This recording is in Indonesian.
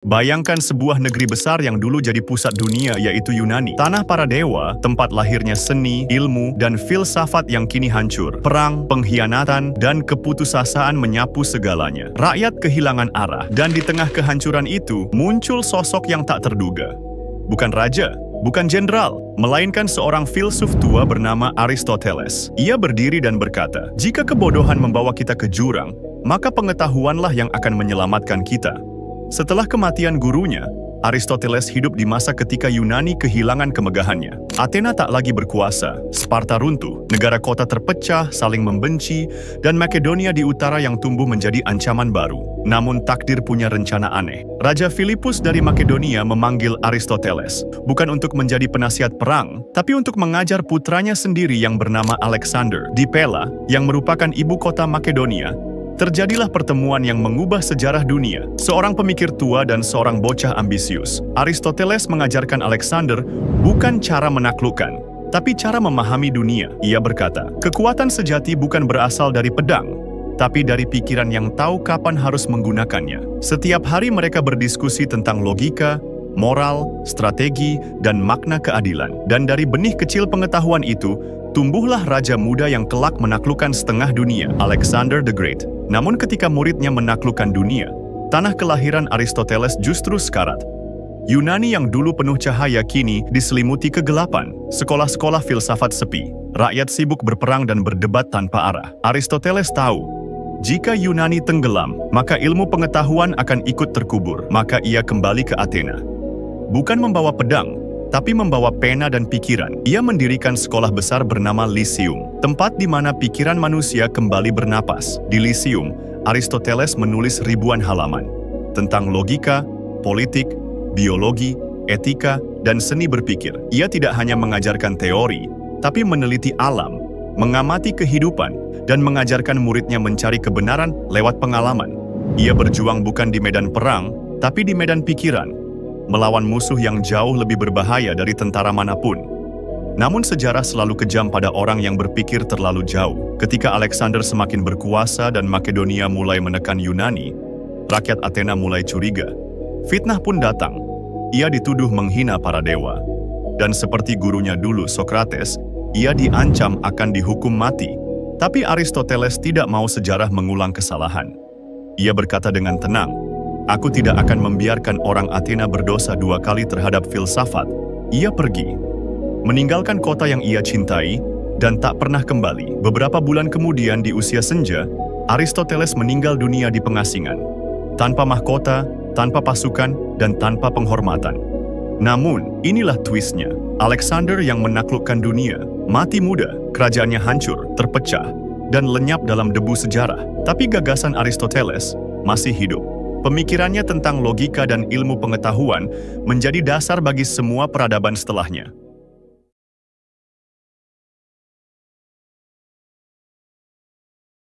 Bayangkan sebuah negeri besar yang dulu jadi pusat dunia, yaitu Yunani. Tanah para dewa, tempat lahirnya seni, ilmu, dan filsafat yang kini hancur. Perang, pengkhianatan, dan keputusasaan menyapu segalanya. Rakyat kehilangan arah, dan di tengah kehancuran itu, muncul sosok yang tak terduga. Bukan raja, bukan jenderal, melainkan seorang filsuf tua bernama Aristoteles. Ia berdiri dan berkata, "Jika kebodohan membawa kita ke jurang, maka pengetahuanlah yang akan menyelamatkan kita." Setelah kematian gurunya, Aristoteles hidup di masa ketika Yunani kehilangan kemegahannya. Athena tak lagi berkuasa, Sparta runtuh, negara kota terpecah, saling membenci, dan Makedonia di utara yang tumbuh menjadi ancaman baru. Namun takdir punya rencana aneh. Raja Filipus dari Makedonia memanggil Aristoteles, bukan untuk menjadi penasihat perang, tapi untuk mengajar putranya sendiri yang bernama Alexander. Di Pella, yang merupakan ibu kota Makedonia, terjadilah pertemuan yang mengubah sejarah dunia. Seorang pemikir tua dan seorang bocah ambisius. Aristoteles mengajarkan Alexander bukan cara menaklukkan, tapi cara memahami dunia. Ia berkata, kekuatan sejati bukan berasal dari pedang, tapi dari pikiran yang tahu kapan harus menggunakannya. Setiap hari mereka berdiskusi tentang logika, moral, strategi, dan makna keadilan. Dan dari benih kecil pengetahuan itu, tumbuhlah raja muda yang kelak menaklukkan setengah dunia, Alexander the Great. Namun ketika muridnya menaklukkan dunia, tanah kelahiran Aristoteles justru sekarat. Yunani yang dulu penuh cahaya kini diselimuti kegelapan. Sekolah-sekolah filsafat sepi. Rakyat sibuk berperang dan berdebat tanpa arah. Aristoteles tahu, jika Yunani tenggelam, maka ilmu pengetahuan akan ikut terkubur. Maka ia kembali ke Athena. Bukan membawa pedang, tapi membawa pena dan pikiran. Ia mendirikan sekolah besar bernama Lyceum, tempat di mana pikiran manusia kembali bernapas. Di Lyceum, Aristoteles menulis ribuan halaman tentang logika, politik, biologi, etika, dan seni berpikir. Ia tidak hanya mengajarkan teori, tapi meneliti alam, mengamati kehidupan, dan mengajarkan muridnya mencari kebenaran lewat pengalaman. Ia berjuang bukan di medan perang, tapi di medan pikiran, melawan musuh yang jauh lebih berbahaya dari tentara manapun. Namun sejarah selalu kejam pada orang yang berpikir terlalu jauh. Ketika Alexander semakin berkuasa dan Makedonia mulai menekan Yunani, rakyat Athena mulai curiga. Fitnah pun datang. Ia dituduh menghina para dewa. Dan seperti gurunya dulu, Socrates, ia diancam akan dihukum mati. Tapi Aristoteles tidak mau sejarah mengulang kesalahan. Ia berkata dengan tenang, "Aku tidak akan membiarkan orang Athena berdosa dua kali terhadap filsafat." Ia pergi, meninggalkan kota yang ia cintai, dan tak pernah kembali. Beberapa bulan kemudian di usia senja, Aristoteles meninggal dunia di pengasingan. Tanpa mahkota, tanpa pasukan, dan tanpa penghormatan. Namun, inilah twistnya. Alexander yang menaklukkan dunia, mati muda, kerajaannya hancur, terpecah, dan lenyap dalam debu sejarah. Tapi gagasan Aristoteles masih hidup. Pemikirannya tentang logika dan ilmu pengetahuan menjadi dasar bagi semua peradaban setelahnya.